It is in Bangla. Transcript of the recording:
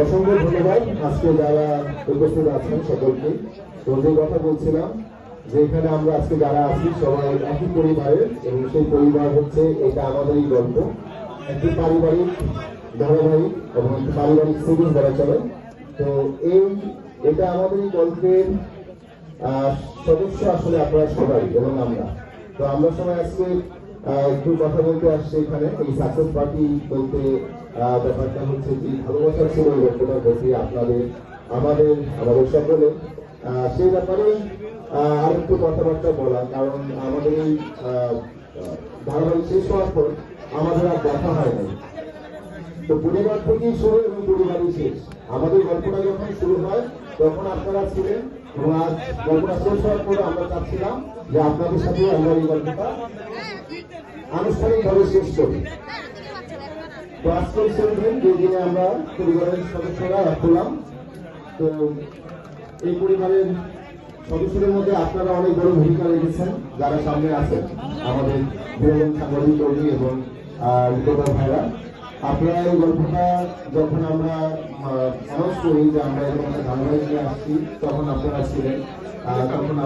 অসংখ্য ধন্যবাদ আজকে যারা উপস্থিত আছেন সকলকে। তো যে কথা বলছিলাম যে এখানে আমরা আজকে যারা আছি সবাই একই পরিবারের, এবং সেই পরিবার হচ্ছে এটা আমাদেরই গল্প, একটি পারিবারিক ধারাবাহিক এবং একটি পারিবারিক সিরিজ ধরা চলে। তো এটা আমাদেরই গল্পের সদস্য আসলে আপনারা সবাই এবং আমরা। তো আমরা সবাই আজকে একটু কথা বলতে আসছি এখানে। এই সাকসেস পার্টি বলতে ব্যাপারটা হচ্ছে যে ভালোবাসা ছিল এই গল্পটার প্রতি আপনাদের আমাদের সকলে, সেই ব্যাপারে আর একটু কথাবার্তা বলা। কারণ আমাদের এই ধারাবাহিক শেষ হওয়ার পর আমাদের আর দেখা হয় নাই। তো পরিবার থেকেই শুরু এবং পরিবারই শেষ। আমাদের গল্পটা যখন শুরু হয় তখন আপনারা ছিলেন, এবং আজ গল্পটা শেষ হওয়ার পর আমরা চাচ্ছিলাম যে আপনাদের সাথে আমরা এই গল্পটা আনুষ্ঠানিকভাবে শেষ করি। তো আজকের সেই দিন যে দিনে আমরা পরিবারের সদস্যরা হলাম। তো এই পরিবারের সদস্যদের মধ্যে আপনারা অনেক বড় ভূমিকা রেখেছেন, যারা সামনে আছেন আমাদের বীরবন সাংবাদিক কর্মী এবং ভাইরা। আপনারা এই গল্পটা যখন আমরা অ্যানাউন্স করি যে আমরা এরকম একটা ধারাবাহিক নিয়ে আসছি, তখন আপনারা ছিলেন। তখন